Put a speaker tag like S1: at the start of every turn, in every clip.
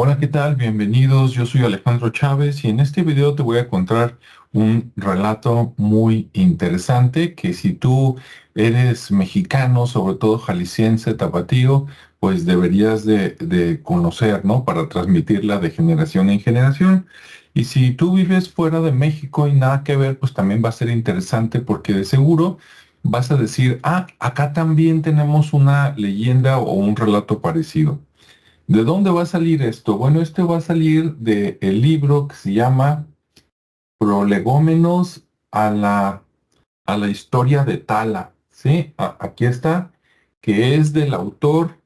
S1: Hola, ¿qué tal? Bienvenidos. Yo soy Alejandro Chávez y en este video te voy a contar un relato muy interesante que si tú eres mexicano, sobre todo jalisciense, tapatío, pues deberías de conocer, ¿no? Para transmitirla de generación en generación. Y si tú vives fuera de México y nada que ver, pues también va a ser interesante porque de seguro vas a decir, ah, acá también tenemos una leyenda o un relato parecido. ¿De dónde va a salir esto? Bueno, este va a salir del libro que se llama Prolegómenos a la historia de Tala. ¿Sí? Aquí está, que es del autor,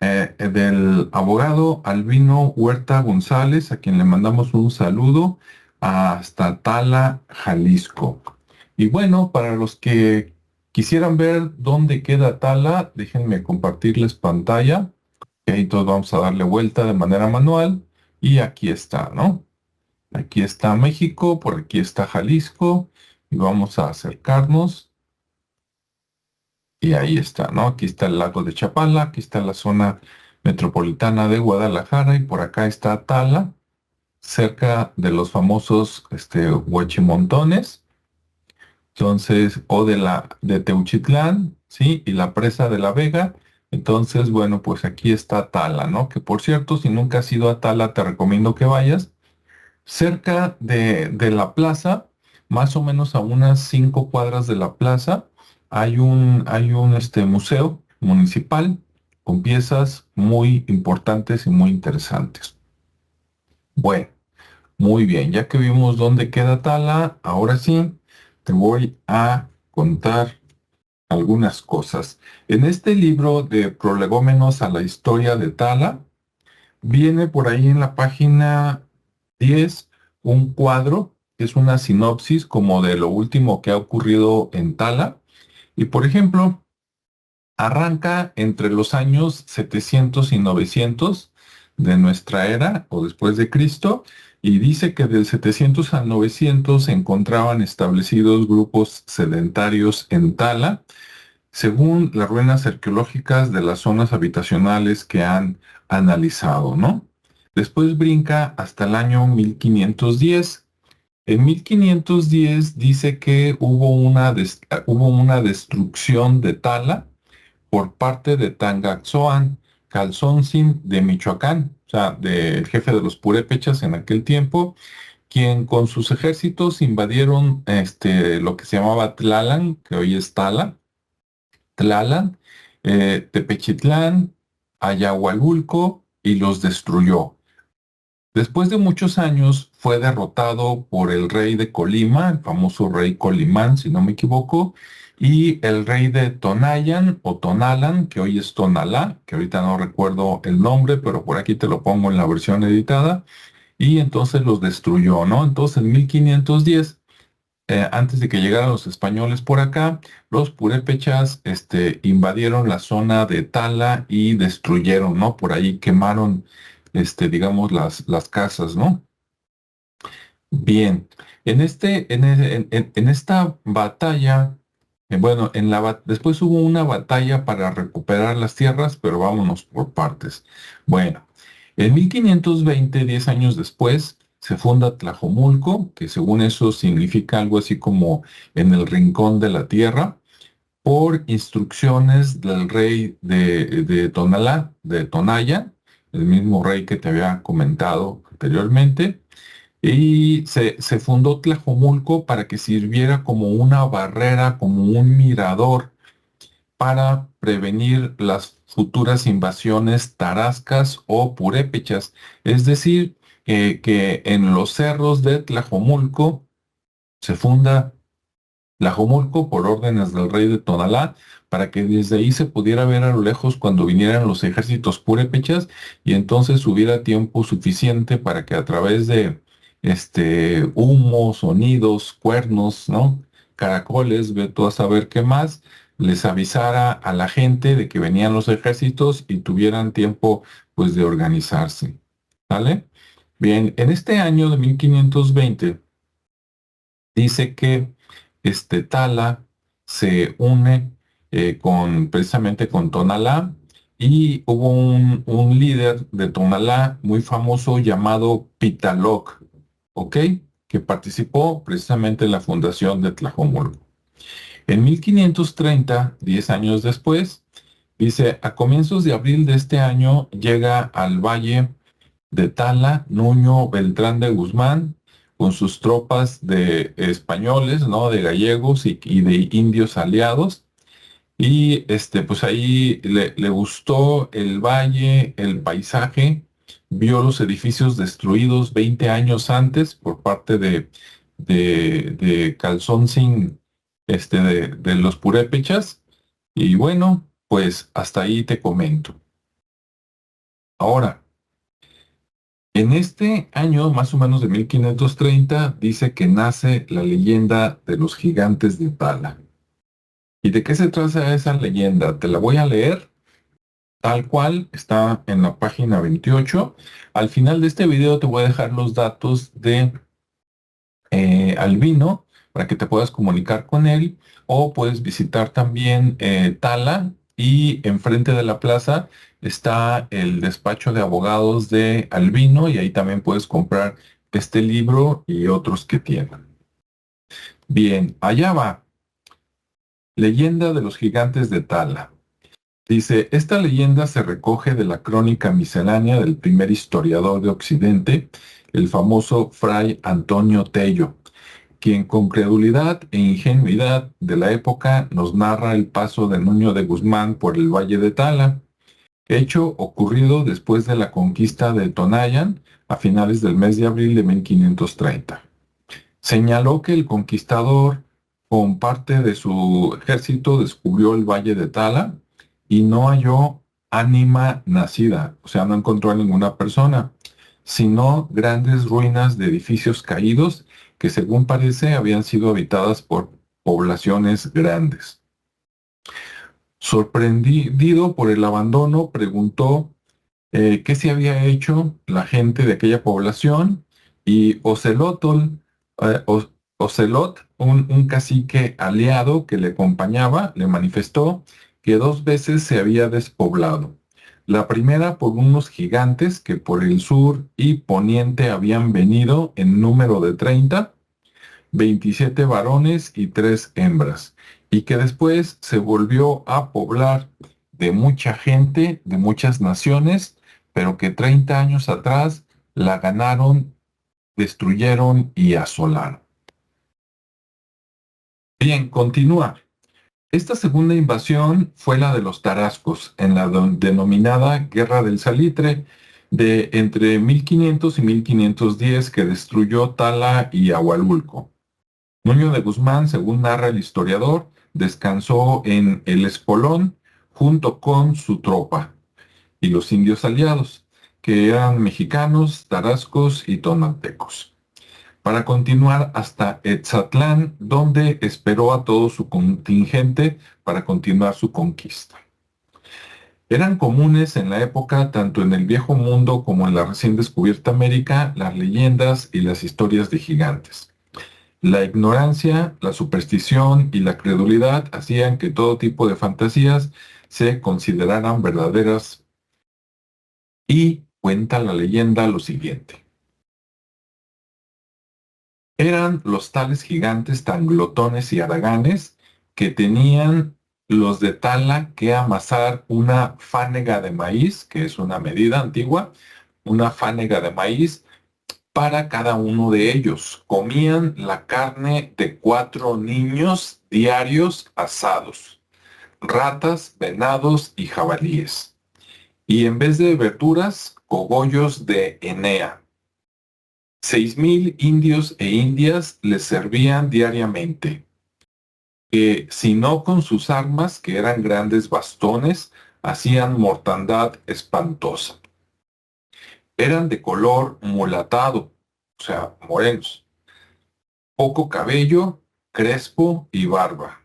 S1: del abogado Albino Huerta González, a quien le mandamos un saludo hasta Tala, Jalisco. Y bueno, para los que quisieran ver dónde queda Tala, déjenme compartirles pantalla. Ok, entonces vamos a darle vuelta de manera manual y aquí está, ¿no? Aquí está México, por aquí está Jalisco y vamos a acercarnos y ahí está, ¿no? Aquí está el lago de Chapala, aquí está la zona metropolitana de Guadalajara y por acá está Tala, cerca de los famosos huachimontones, entonces, o de Teuchitlán, ¿sí? Y la presa de La Vega. Entonces, bueno, pues aquí está Tala, ¿no? Que por cierto, si nunca has ido a Tala, te recomiendo que vayas. Cerca de la plaza, más o menos a unas 5 cuadras de la plaza, hay un museo municipal con piezas muy importantes y muy interesantes. Bueno, muy bien, ya que vimos dónde queda Tala, ahora sí, te voy a contar algunas cosas. En este libro de Prolegómenos a la historia de Tala, viene por ahí en la página 10 un cuadro, que es una sinopsis como de lo último que ha ocurrido en Tala. Y por ejemplo, arranca entre los años 700 y 900 de nuestra era o después de Cristo, y dice que del 700 al 900 se encontraban establecidos grupos sedentarios en Tala según las ruinas arqueológicas de las zonas habitacionales que han analizado, ¿no? Después brinca hasta el año 1510. En 1510 dice que hubo una destrucción de Tala por parte de Tangaxoan Calzoncin de Michoacán, o sea, del jefe de los purépechas en aquel tiempo, quien con sus ejércitos invadieron lo que se llamaba Tlalan, que hoy es Tala, Tlalan, Tepechitlán, Ayahualulco y los destruyó. Después de muchos años fue derrotado por el rey de Colima, el famoso rey Colimán, si no me equivoco, y el rey de Tonayan o Tonalan, que hoy es Tonalá, que ahorita no recuerdo el nombre, pero por aquí te lo pongo en la versión editada, y entonces los destruyó, ¿no? Entonces en 1510 antes de que llegaran los españoles por acá, los purépechas invadieron la zona de Tala y destruyeron, ¿no? Por ahí quemaron, digamos, las casas, ¿no? Bien, en esta batalla, bueno, después hubo una batalla para recuperar las tierras, pero vámonos por partes. Bueno, en 1520, 10 años después, se funda Tlajomulco, que según eso significa algo así como en el rincón de la tierra, por instrucciones del rey de Tonalá, de Tonaya, el mismo rey que te había comentado anteriormente. Y se fundó Tlajomulco para que sirviera como una barrera, como un mirador para prevenir las futuras invasiones tarascas o purépechas. Es decir, que en los cerros de Tlajomulco se funda Tlajomulco por órdenes del rey de Tonalá, para que desde ahí se pudiera ver a lo lejos cuando vinieran los ejércitos purépechas y entonces hubiera tiempo suficiente para que a través de humo, sonidos, cuernos, ¿no? Caracoles, ve tú a saber qué más, les avisara a la gente de que venían los ejércitos y tuvieran tiempo pues de organizarse. ¿Vale? Bien, en este año de 1520 dice que Tala se une precisamente con Tonalá y hubo un líder de Tonalá muy famoso llamado Pitaloc, ¿ok? Que participó precisamente en la fundación de Tlajomulco. En 1530, 10 años después, dice, a comienzos de abril de este año llega al valle de Tala Nuño Beltrán de Guzmán con sus tropas de españoles, ¿no? De gallegos y de indios aliados. Y pues ahí le gustó el valle, el paisaje, vio los edificios destruidos 20 años antes por parte de Calzón Sin, de los purépechas. Y bueno, pues hasta ahí te comento. Ahora, en este año, más o menos de 1530, dice que nace la leyenda de los gigantes de Tala. ¿Y de qué se trata esa leyenda? Te la voy a leer tal cual, está en la página 28. Al final de este video te voy a dejar los datos de Albino para que te puedas comunicar con él, o puedes visitar también Tala, y enfrente de la plaza está el despacho de abogados de Albino, y ahí también puedes comprar este libro y otros que tienen. Bien, allá va. Leyenda de los gigantes de Tala. Dice, esta leyenda se recoge de la crónica miscelánea del primer historiador de Occidente, el famoso Fray Antonio Tello, quien con credulidad e ingenuidad de la época nos narra el paso de Nuño de Guzmán por el valle de Tala, hecho ocurrido después de la conquista de Tonayan a finales del mes de abril de 1530. Señaló que el conquistador, con parte de su ejército, descubrió el valle de Tala y no halló ánima nacida, o sea, no encontró a ninguna persona, sino grandes ruinas de edificios caídos que, según parece, habían sido habitadas por poblaciones grandes. Sorprendido por el abandono, preguntó qué se había hecho la gente de aquella población, y Ocelot, un cacique aliado que le acompañaba, le manifestó que 2 veces se había despoblado. La primera por unos gigantes que por el sur y poniente habían venido en número de 30, 27 varones y 3 hembras, y que después se volvió a poblar de mucha gente, de muchas naciones, pero que 30 años atrás la ganaron, destruyeron y asolaron. Bien, continúa. Esta segunda invasión fue la de los tarascos, en la denominada Guerra del Salitre, de entre 1500 y 1510, que destruyó Tala y Ahualulco. Nuño de Guzmán, según narra el historiador, descansó en el Espolón junto con su tropa y los indios aliados, que eran mexicanos, tarascos y tonaltecos, para continuar hasta Etzatlán, donde esperó a todo su contingente para continuar su conquista. Eran comunes en la época, tanto en el Viejo Mundo como en la recién descubierta América, las leyendas y las historias de gigantes. La ignorancia, la superstición y la credulidad hacían que todo tipo de fantasías se consideraran verdaderas, y cuenta la leyenda lo siguiente. Eran los tales gigantes tan glotones y haraganes que tenían los de Tala que amasar una fánega de maíz, que es una medida antigua, una fánega de maíz para cada uno de ellos. Comían la carne de 4 niños diarios asados, ratas, venados y jabalíes. Y en vez de verduras, cogollos de Enea. 6,000 indios e indias les servían diariamente, que si no con sus armas, que eran grandes bastones, hacían mortandad espantosa. Eran de color mulatado, o sea, morenos, poco cabello, crespo y barba,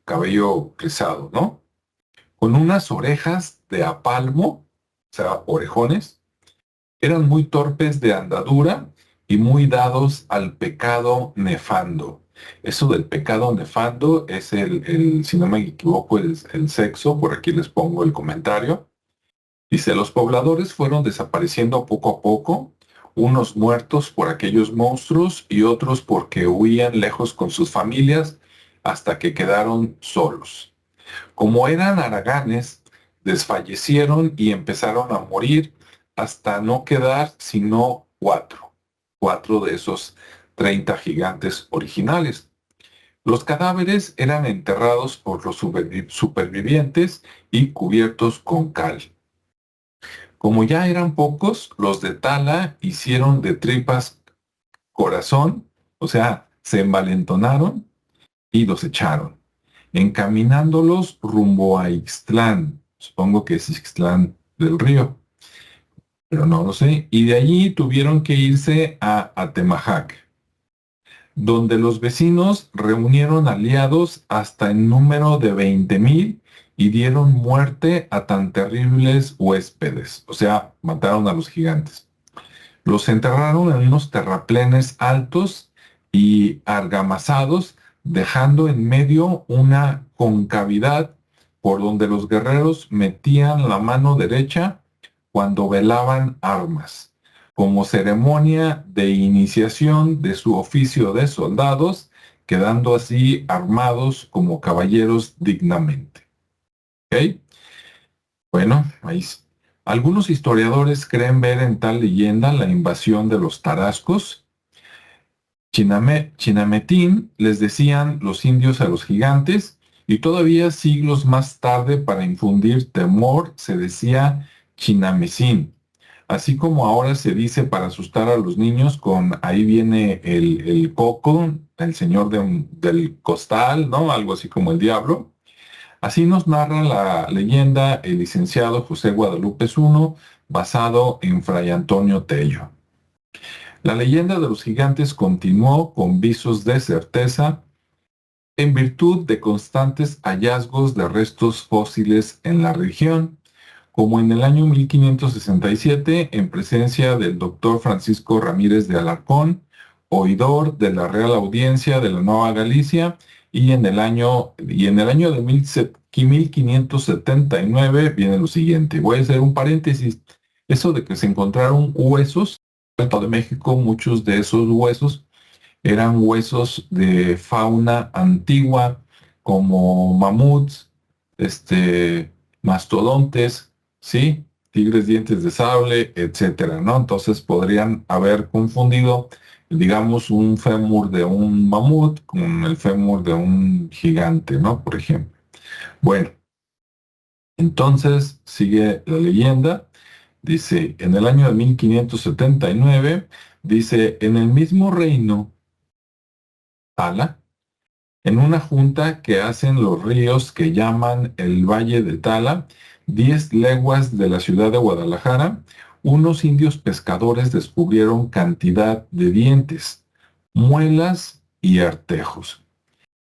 S1: cabello rizado, ¿no? Con unas orejas de a palmo, o sea, orejones. Eran muy torpes de andadura y muy dados al pecado nefando. Eso del pecado nefando es si no me equivoco, el sexo. Por aquí les pongo el comentario. Dice, los pobladores fueron desapareciendo poco a poco, unos muertos por aquellos monstruos y otros porque huían lejos con sus familias hasta que quedaron solos. Como eran haraganes, desfallecieron y empezaron a morir hasta no quedar sino cuatro de esos 30 gigantes originales. Los cadáveres eran enterrados por los supervivientes y cubiertos con cal. Como ya eran pocos, los de Tala hicieron de tripas corazón, o sea, se envalentonaron y los echaron, encaminándolos rumbo a Ixtlán. Supongo que es Ixtlán del Río, pero no lo sé. Y de allí tuvieron que irse a Atemajac, donde los vecinos reunieron aliados hasta el número de 20,000 y dieron muerte a tan terribles huéspedes, o sea, mataron a los gigantes. Los enterraron en unos terraplenes altos y argamasados, dejando en medio una concavidad por donde los guerreros metían la mano derecha cuando velaban armas, como ceremonia de iniciación de su oficio de soldados, quedando así armados como caballeros dignamente. ¿Ok? Bueno, ahí algunos historiadores creen ver en tal leyenda la invasión de los tarascos. Chinametín les decían los indios a los gigantes, y todavía siglos más tarde, para infundir temor, se decía Chinamecín. Así como ahora se dice para asustar a los niños con ahí viene el coco, el señor del costal, ¿no? Algo así como el diablo. Así nos narra la leyenda el licenciado José Guadalupe Zuno, basado en Fray Antonio Tello. La leyenda de los gigantes continuó con visos de certeza en virtud de constantes hallazgos de restos fósiles en la región, como en el año 1567 en presencia del doctor Francisco Ramírez de Alarcón, oidor de la Real Audiencia de la Nueva Galicia, y en el año de 1579 viene lo siguiente. Voy a hacer un paréntesis. Eso de que se encontraron huesos en el Estado de México, muchos de esos huesos eran huesos de fauna antigua, como mamuts, mastodontes, ¿sí? Tigres dientes de sable, etcétera, ¿no? Entonces podrían haber confundido, digamos, un fémur de un mamut con el fémur de un gigante, ¿no? Por ejemplo. Bueno, entonces sigue la leyenda. Dice, en el año de 1579, dice, en el mismo reino, Tala, en una junta que hacen los ríos que llaman el Valle de Tala, 10 leguas de la ciudad de Guadalajara, unos indios pescadores descubrieron cantidad de dientes, muelas y artejos,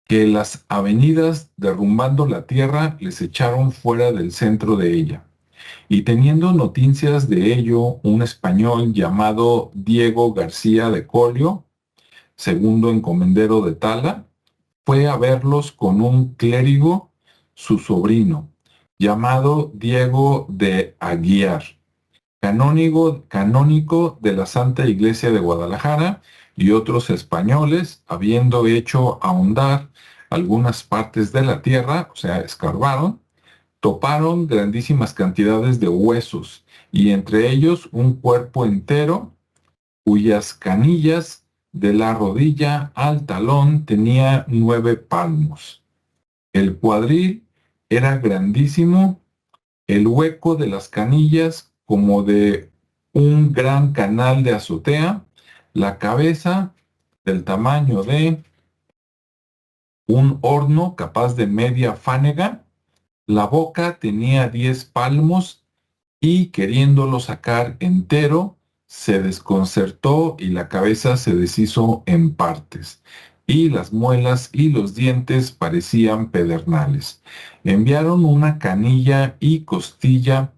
S1: que las avenidas derrumbando la tierra les echaron fuera del centro de ella. Y teniendo noticias de ello, un español llamado Diego García de Collio, segundo encomendero de Tala, fue a verlos con un clérigo, su sobrino, llamado Diego de Aguiar, canónigo de la Santa Iglesia de Guadalajara, y otros españoles, habiendo hecho ahondar algunas partes de la tierra, o sea, escarbaron, toparon grandísimas cantidades de huesos, y entre ellos un cuerpo entero cuyas canillas de la rodilla al talón tenía 9 palmos. El cuadril era grandísimo, el hueco de las canillas como de un gran canal de azotea, la cabeza del tamaño de un horno capaz de media fánega, la boca tenía 10 palmos y queriéndolo sacar entero, se desconcertó y la cabeza se deshizo en partes, y las muelas y los dientes parecían pedernales. Enviaron una canilla y costilla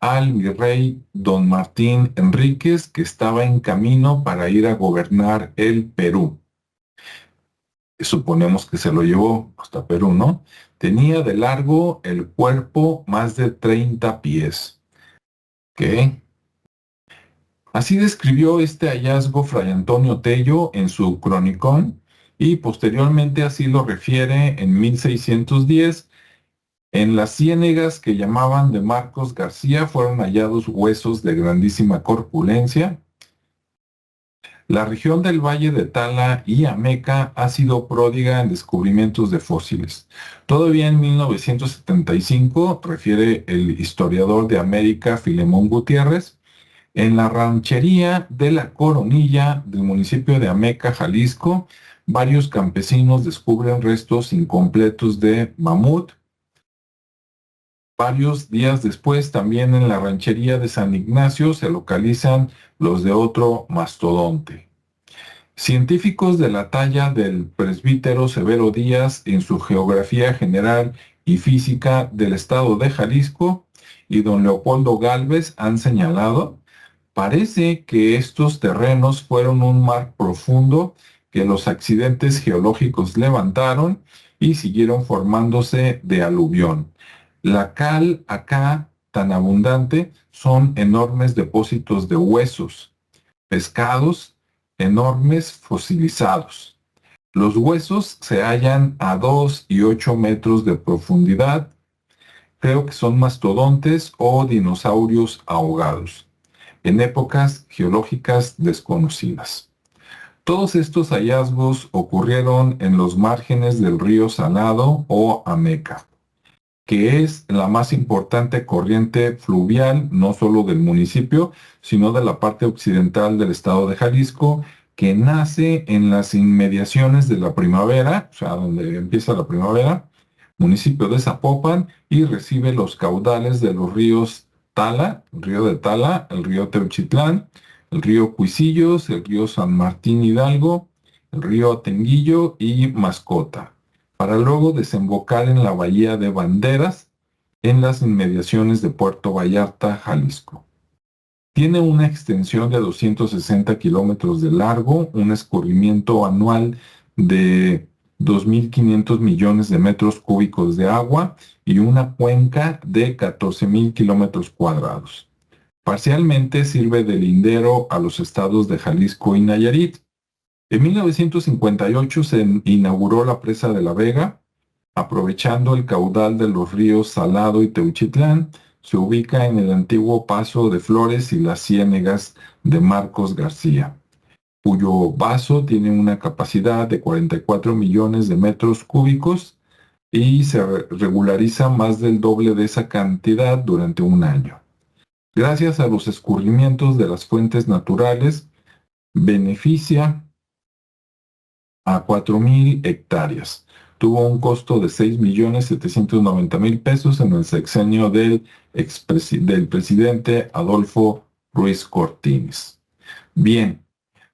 S1: al virrey don Martín Enríquez, que estaba en camino para ir a gobernar el Perú. Suponemos que se lo llevó hasta Perú, ¿no? Tenía de largo el cuerpo más de 30 pies, ¿ok? Así describió este hallazgo Fray Antonio Tello en su Cronicón y posteriormente así lo refiere en 1610. En las ciénegas que llamaban de Marcos García fueron hallados huesos de grandísima corpulencia. La región del Valle de Tala y Ameca ha sido pródiga en descubrimientos de fósiles. Todavía en 1975, refiere el historiador de América Filemón Gutiérrez, en la ranchería de La Coronilla del municipio de Ameca, Jalisco, varios campesinos descubren restos incompletos de mamut. Varios días después, también en la ranchería de San Ignacio, se localizan los de otro mastodonte. Científicos de la talla del presbítero Severo Díaz en su Geografía General y Física del Estado de Jalisco y don Leopoldo Gálvez han señalado: parece que estos terrenos fueron un mar profundo que los accidentes geológicos levantaron y siguieron formándose de aluvión. La cal acá, tan abundante, son enormes depósitos de huesos, pescados, enormes fosilizados. Los huesos se hallan a 2 y 8 metros de profundidad. Creo que son mastodontes o dinosaurios ahogados en épocas geológicas desconocidas. Todos estos hallazgos ocurrieron en los márgenes del río Salado o Ameca, que es la más importante corriente fluvial no solo del municipio, sino de la parte occidental del estado de Jalisco, que nace en las inmediaciones de la primavera, o sea, donde empieza la primavera, municipio de Zapopan, y recibe los caudales de los ríos Tala, el río de Tala, el río Teuchitlán, el río Cuisillos, el río San Martín Hidalgo, el río Atenguillo y Mascota, para luego desembocar en la bahía de Banderas, en las inmediaciones de Puerto Vallarta, Jalisco. Tiene una extensión de 260 kilómetros de largo, un escurrimiento anual de 2.500 millones de metros cúbicos de agua y una cuenca de 14.000 kilómetros cuadrados. Parcialmente sirve de lindero a los estados de Jalisco y Nayarit. En 1958 se inauguró la presa de La Vega, aprovechando el caudal de los ríos Salado y Teuchitlán. Se ubica en el antiguo Paso de Flores y las ciénegas de Marcos García, cuyo vaso tiene una capacidad de 44 millones de metros cúbicos y se regulariza más del doble de esa cantidad durante un año. Gracias a los escurrimientos de las fuentes naturales, beneficia a 4.000 hectáreas. Tuvo un costo de 6.790.000 pesos en el sexenio del presidente Adolfo Ruiz Cortines. Bien,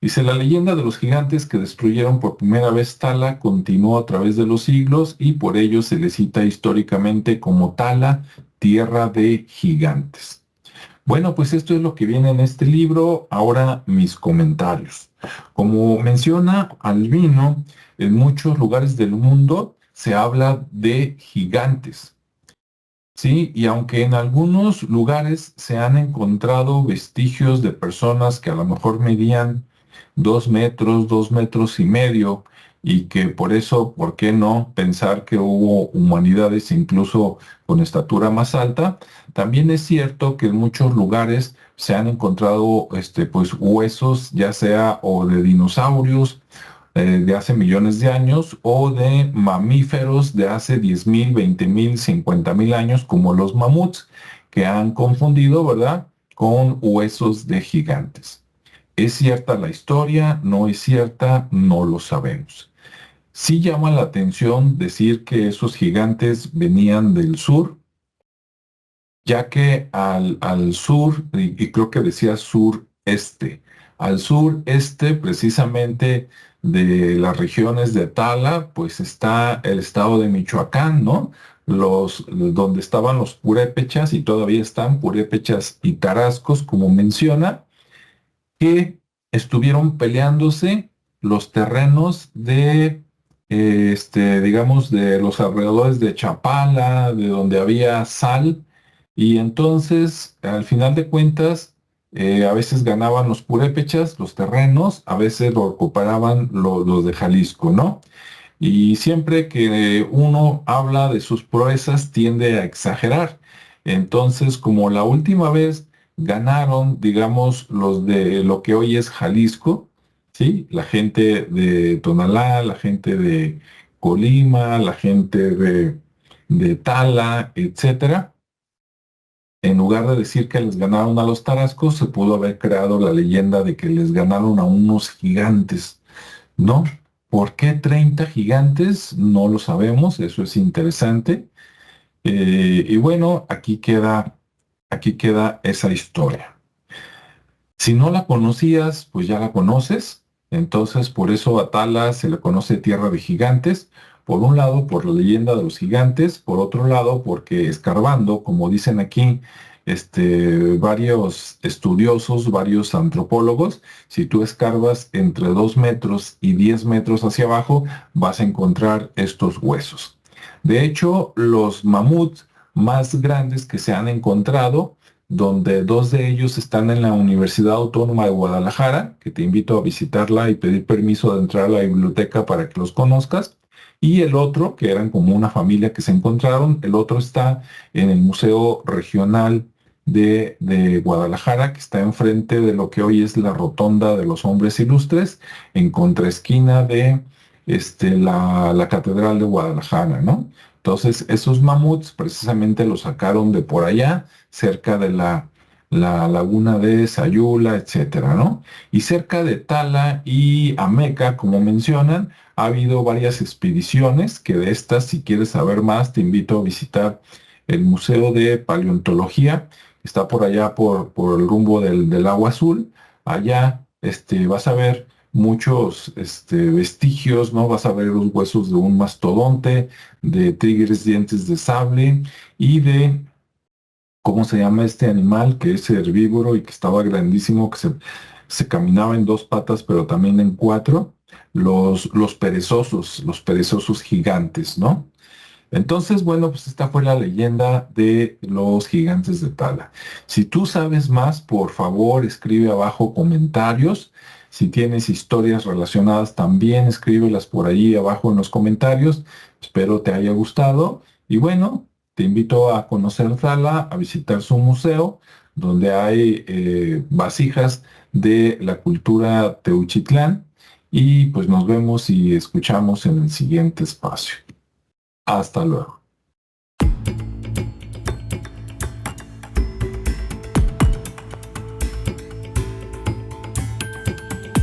S1: dice: la leyenda de los gigantes que destruyeron por primera vez Tala continuó a través de los siglos y por ello se le cita históricamente como Tala, tierra de gigantes. Bueno, pues esto es lo que viene en este libro. Ahora mis comentarios. Como menciona Albino, en muchos lugares del mundo se habla de gigantes, ¿sí? Y aunque en algunos lugares se han encontrado vestigios de personas que a lo mejor medían 2 metros, 2 metros y medio, y que por eso, ¿por qué no pensar que hubo humanidades incluso con estatura más alta? También es cierto que en muchos lugares se han encontrado pues, huesos, ya sea o de dinosaurios de hace millones de años o de mamíferos de hace 10.000, 20.000, 50.000 años, como los mamuts, que han confundido, ¿verdad?, con huesos de gigantes. ¿Es cierta la historia? ¿No es cierta? No lo sabemos. Sí llama la atención decir que esos gigantes venían del sur, ya que al sur, y creo que decía sureste, al sureste precisamente de las regiones de Tala, pues está el estado de Michoacán, ¿no? Donde estaban los purépechas y todavía están purépechas y tarascos, como menciona, que estuvieron peleándose los terrenos de, digamos, de los alrededores de Chapala, de donde había sal, Y entonces, al final de cuentas, a veces ganaban los purépechas, los terrenos, a veces lo recuperaban los de Jalisco, ¿no? Y siempre que uno habla de sus proezas, tiende a exagerar. Entonces, como la última vez ganaron, digamos, los de lo que hoy es Jalisco, ¿sí? La gente de Tonalá, la gente de Colima, la gente de Tala, etcétera. En lugar de decir que les ganaron a los tarascos, se pudo haber creado la leyenda de que les ganaron a unos gigantes, ¿no? ¿Por qué 30 gigantes? No lo sabemos, eso es interesante. Y bueno, aquí queda esa historia. Si no la conocías, pues ya la conoces. Entonces, por eso a Tala se le conoce Tierra de Gigantes. Por un lado, por la leyenda de los gigantes. Por otro lado, porque escarbando, como dicen aquí, varios estudiosos, varios antropólogos, si tú escarbas entre 2 metros y 10 metros hacia abajo, vas a encontrar estos huesos. De hecho, los mamuts más grandes que se han encontrado, donde dos de ellos están en la Universidad Autónoma de Guadalajara, que te invito a visitarla y pedir permiso de entrar a la biblioteca para que los conozcas. Y el otro, que eran como una familia que se encontraron, el otro está en el Museo Regional de Guadalajara, que está enfrente de lo que hoy es la Rotonda de los Hombres Ilustres, en contraesquina de la Catedral de Guadalajara, ¿no? Entonces, esos mamuts precisamente los sacaron de por allá, cerca de la laguna de Sayula, etcétera, ¿no? Y cerca de Tala y Ameca, como mencionan, ha habido varias expediciones que de estas, si quieres saber más, te invito a visitar el Museo de Paleontología, que está por allá por el rumbo del Agua Azul. Allá vas a ver muchos vestigios, ¿no? Vas a ver los huesos de un mastodonte, de tigres dientes de sable y de, ¿cómo se llama este animal? Que es herbívoro y que estaba grandísimo, que se caminaba en 2 patas, pero también en 4, los perezosos gigantes, ¿no? Entonces, bueno, pues esta fue la leyenda de los gigantes de Tala. Si tú sabes más, por favor, escribe abajo comentarios. Si tienes historias relacionadas, también escríbelas por ahí abajo en los comentarios. Espero te haya gustado. Y bueno, te invito a conocer Tala, a visitar su museo, donde hay vasijas de la cultura Teuchitlán. Y pues nos vemos y escuchamos en el siguiente espacio. Hasta luego.